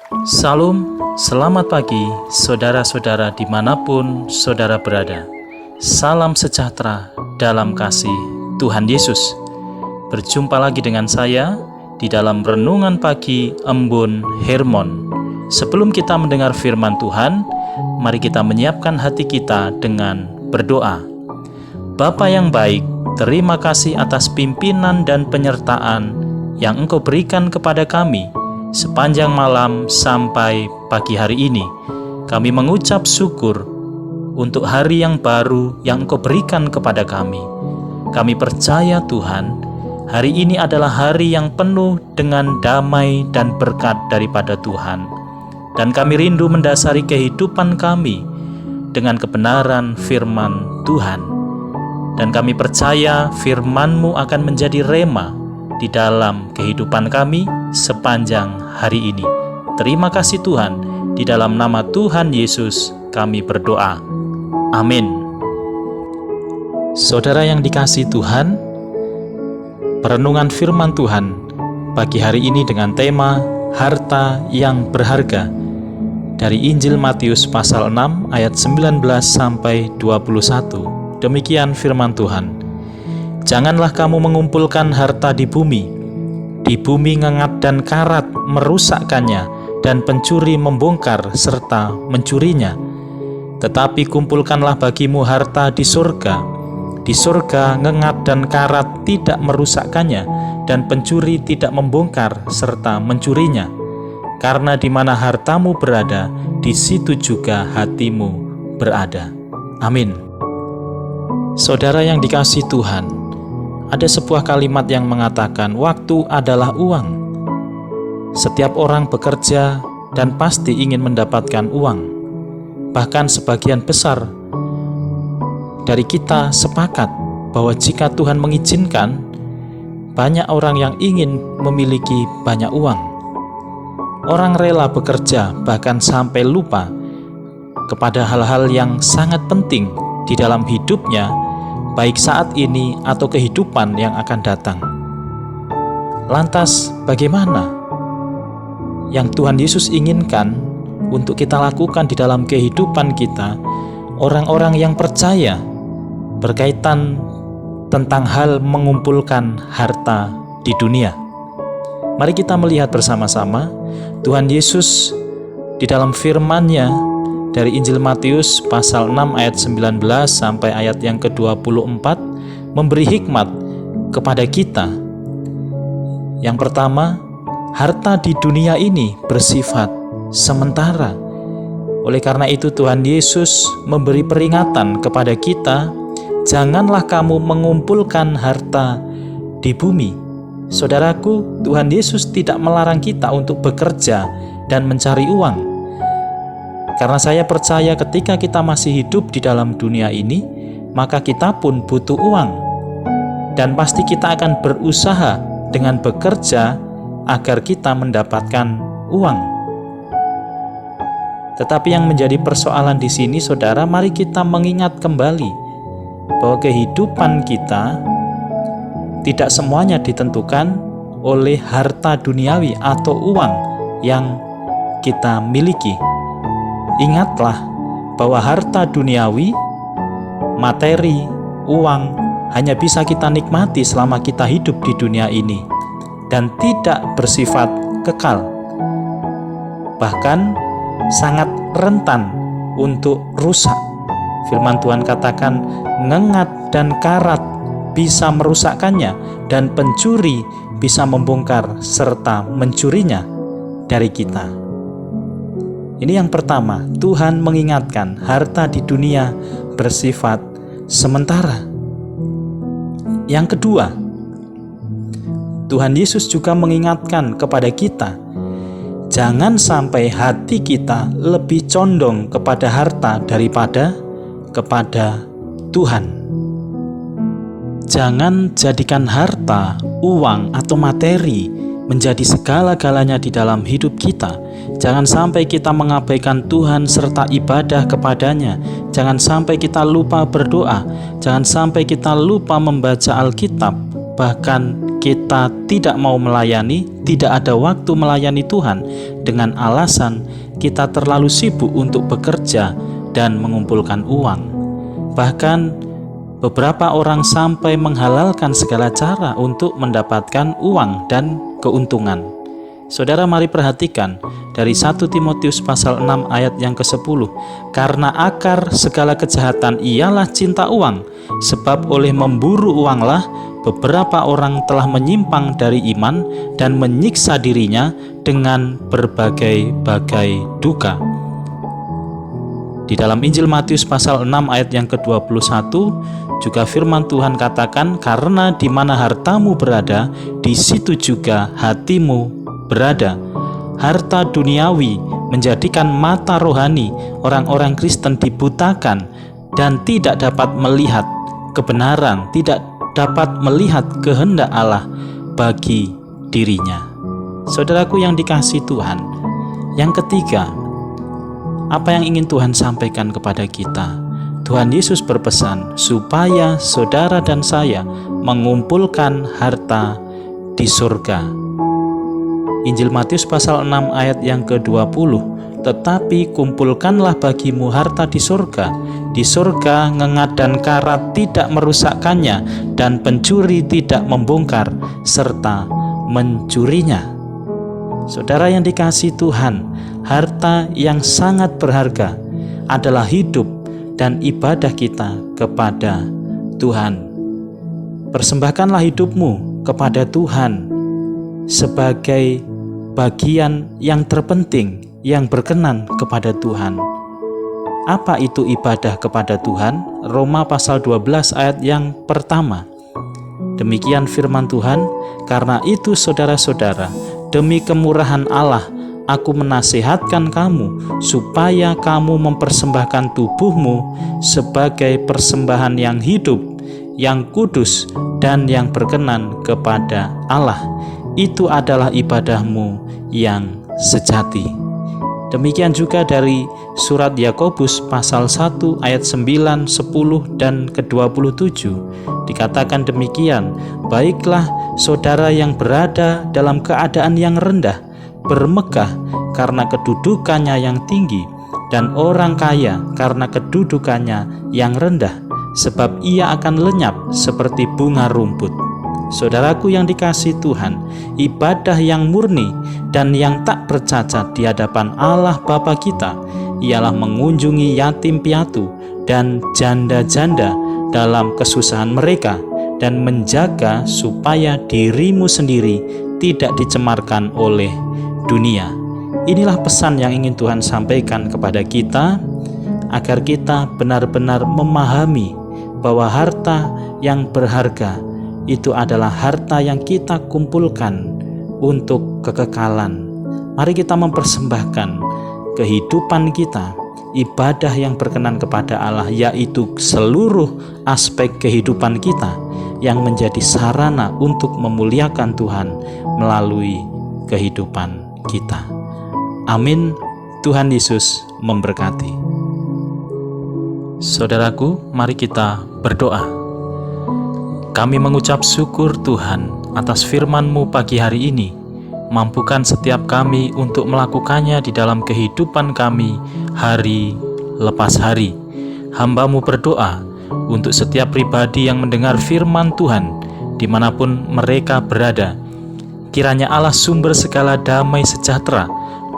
Salam, selamat pagi saudara-saudara dimanapun saudara berada. Salam sejahtera dalam kasih Tuhan Yesus. Berjumpa lagi dengan saya di dalam Renungan Pagi Embun Hermon. Sebelum kita mendengar firman Tuhan, mari kita menyiapkan hati kita dengan berdoa. Bapa yang baik, terima kasih atas pimpinan dan penyertaan yang Engkau berikan kepada kami sepanjang malam sampai pagi hari ini. Kami mengucap syukur untuk hari yang baru yang Engkau berikan kepada kami. Kami percaya Tuhan, hari ini adalah hari yang penuh dengan damai dan berkat daripada Tuhan. Dan kami rindu mendasari kehidupan kami dengan kebenaran firman Tuhan. Dan kami percaya firman-Mu akan menjadi rema di dalam kehidupan kami sepanjang hari ini. Terima kasih Tuhan, di dalam nama Tuhan Yesus kami berdoa. Amin. Saudara yang dikasihi Tuhan, perenungan firman Tuhan pagi hari ini dengan tema harta yang berharga dari Injil Matius pasal 6 ayat 19 sampai 21. Demikian firman Tuhan. Janganlah kamu mengumpulkan harta di bumi ngengat dan karat merusakkannya, dan pencuri membongkar serta mencurinya. Tetapi kumpulkanlah bagimu harta di surga. Di surga ngengat dan karat tidak merusakkannya, dan pencuri tidak membongkar serta mencurinya. Karena di mana hartamu berada, di situ juga hatimu berada. Amin. Saudara yang dikasihi Tuhan, ada sebuah kalimat yang mengatakan waktu adalah uang. Setiap orang bekerja dan pasti ingin mendapatkan uang. Bahkan sebagian besar dari kita sepakat bahwa jika Tuhan mengizinkan, banyak orang yang ingin memiliki banyak uang. Orang rela bekerja bahkan sampai lupa kepada hal-hal yang sangat penting di dalam hidupnya, baik saat ini atau kehidupan yang akan datang. Lantas bagaimana yang Tuhan Yesus inginkan untuk kita lakukan di dalam kehidupan kita, orang-orang yang percaya, berkaitan tentang hal mengumpulkan harta di dunia? Mari kita melihat bersama-sama Tuhan Yesus di dalam firman-Nya dari Injil Matius pasal 6 ayat 19 sampai ayat yang ke-24 memberi hikmat kepada kita. Yang pertama, harta di dunia ini bersifat sementara. Oleh karena itu Tuhan Yesus memberi peringatan kepada kita, janganlah kamu mengumpulkan harta di bumi. Saudaraku, Tuhan Yesus tidak melarang kita untuk bekerja dan mencari uang. Karena saya percaya ketika kita masih hidup di dalam dunia ini, maka kita pun butuh uang. Dan pasti kita akan berusaha dengan bekerja agar kita mendapatkan uang. Tetapi yang menjadi persoalan di sini, saudara, mari kita mengingat kembali bahwa kehidupan kita tidak semuanya ditentukan oleh harta duniawi atau uang yang kita miliki. Ingatlah bahwa harta duniawi, materi, uang hanya bisa kita nikmati selama kita hidup di dunia ini dan tidak bersifat kekal. Bahkan sangat rentan untuk rusak. Firman Tuhan katakan, ngengat dan karat bisa merusakkannya, dan pencuri bisa membongkar serta mencurinya dari kita. Ini yang pertama, Tuhan mengingatkan harta di dunia bersifat sementara. Yang kedua, Tuhan Yesus juga mengingatkan kepada kita, jangan sampai hati kita lebih condong kepada harta daripada kepada Tuhan. Jangan jadikan harta, uang, atau materi menjadi segala-galanya di dalam hidup kita. Jangan sampai kita mengabaikan Tuhan serta ibadah kepadanya. Jangan sampai kita lupa berdoa. Jangan sampai kita lupa membaca Alkitab. Bahkan kita tidak mau melayani, tidak ada waktu melayani Tuhan dengan alasan kita terlalu sibuk untuk bekerja dan mengumpulkan uang. Bahkan beberapa orang sampai menghalalkan segala cara untuk mendapatkan uang dan keuntungan. Saudara, mari perhatikan dari 1 Timotius pasal 6 ayat yang ke-10. Karena akar segala kejahatan ialah cinta uang, sebab oleh memburu uanglah beberapa orang telah menyimpang dari iman dan menyiksa dirinya dengan berbagai-bagai duka. Di dalam Injil Matius pasal 6 ayat yang ke-21 juga firman Tuhan katakan, karena di mana hartamu berada, di situ juga hatimu berada. Harta duniawi menjadikan mata rohani orang-orang Kristen dibutakan dan tidak dapat melihat kebenaran, tidak dapat melihat kehendak Allah bagi dirinya. Saudaraku yang dikasihi Tuhan, yang ketiga, apa yang ingin Tuhan sampaikan kepada kita? Tuhan Yesus berpesan supaya saudara dan saya mengumpulkan harta di surga. Injil Matius pasal 6 ayat yang ke-20, tetapi kumpulkanlah bagimu harta di surga. Di surga ngengat dan karat tidak merusakkannya, dan pencuri tidak membongkar serta mencurinya. Saudara yang dikasihi Tuhan, harta yang sangat berharga adalah hidup dan ibadah kita kepada Tuhan. Persembahkanlah hidupmu kepada Tuhan sebagai bagian yang terpenting yang berkenan kepada Tuhan. Apa itu ibadah kepada Tuhan? Roma pasal 12 ayat yang pertama. Demikian firman Tuhan, karena itu saudara-saudara, demi kemurahan Allah, aku menasihatkan kamu supaya kamu mempersembahkan tubuhmu sebagai persembahan yang hidup, yang kudus, dan yang berkenan kepada Allah. Itu adalah ibadahmu yang sejati. Demikian juga dari surat Yakobus pasal 1 ayat 9, 10, dan ke-27 dikatakan demikian, baiklah saudara yang berada dalam keadaan yang rendah bermegah karena kedudukannya yang tinggi, dan orang kaya karena kedudukannya yang rendah, sebab ia akan lenyap seperti bunga rumput. Saudaraku yang dikasihi Tuhan, ibadah yang murni dan yang tak bercacat di hadapan Allah Bapa kita ialah mengunjungi yatim piatu dan janda-janda dalam kesusahan mereka dan menjaga supaya dirimu sendiri tidak dicemarkan oleh dunia. Inilah pesan yang ingin Tuhan sampaikan kepada kita, agar kita benar-benar memahami bahwa harta yang berharga itu adalah harta yang kita kumpulkan untuk kekekalan. Mari kita mempersembahkan kehidupan kita, ibadah yang berkenan kepada Allah, yaitu seluruh aspek kehidupan kita yang menjadi sarana untuk memuliakan Tuhan melalui kehidupan kita. Amin. Tuhan Yesus memberkati. Saudaraku, mari kita berdoa. Kami mengucap syukur Tuhan atas firman-Mu pagi hari ini. Mampukan setiap kami untuk melakukannya di dalam kehidupan kami hari lepas hari. Hamba-Mu berdoa untuk setiap pribadi yang mendengar firman Tuhan dimanapun mereka berada. Kiranya Allah sumber segala damai sejahtera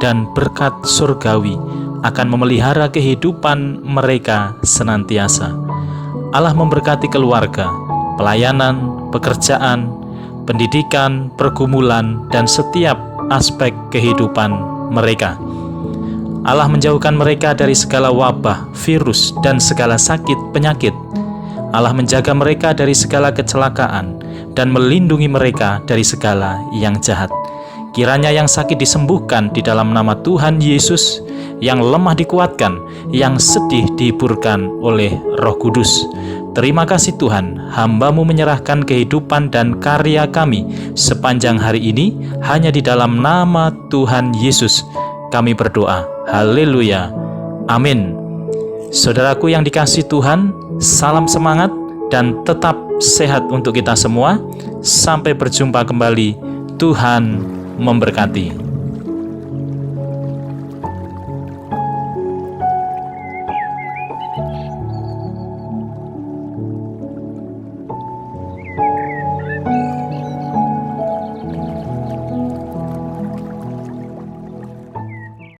dan berkat surgawi akan memelihara kehidupan mereka senantiasa. Allah memberkati keluarga, pelayanan, pekerjaan, pendidikan, pergumulan, dan setiap aspek kehidupan mereka. Allah menjauhkan mereka dari segala wabah, virus, dan segala sakit penyakit. Allah menjaga mereka dari segala kecelakaan dan melindungi mereka dari segala yang jahat. Kiranya yang sakit disembuhkan di dalam nama Tuhan Yesus, yang lemah dikuatkan, yang sedih dihiburkan oleh Roh Kudus. Terima kasih Tuhan, hamba-Mu menyerahkan kehidupan dan karya kami sepanjang hari ini hanya di dalam nama Tuhan Yesus. Kami berdoa. Haleluya. Amin. Saudaraku yang dikasihi Tuhan, salam semangat. dan tetap sehat untuk kita semua. Sampai berjumpa kembali. Tuhan memberkati.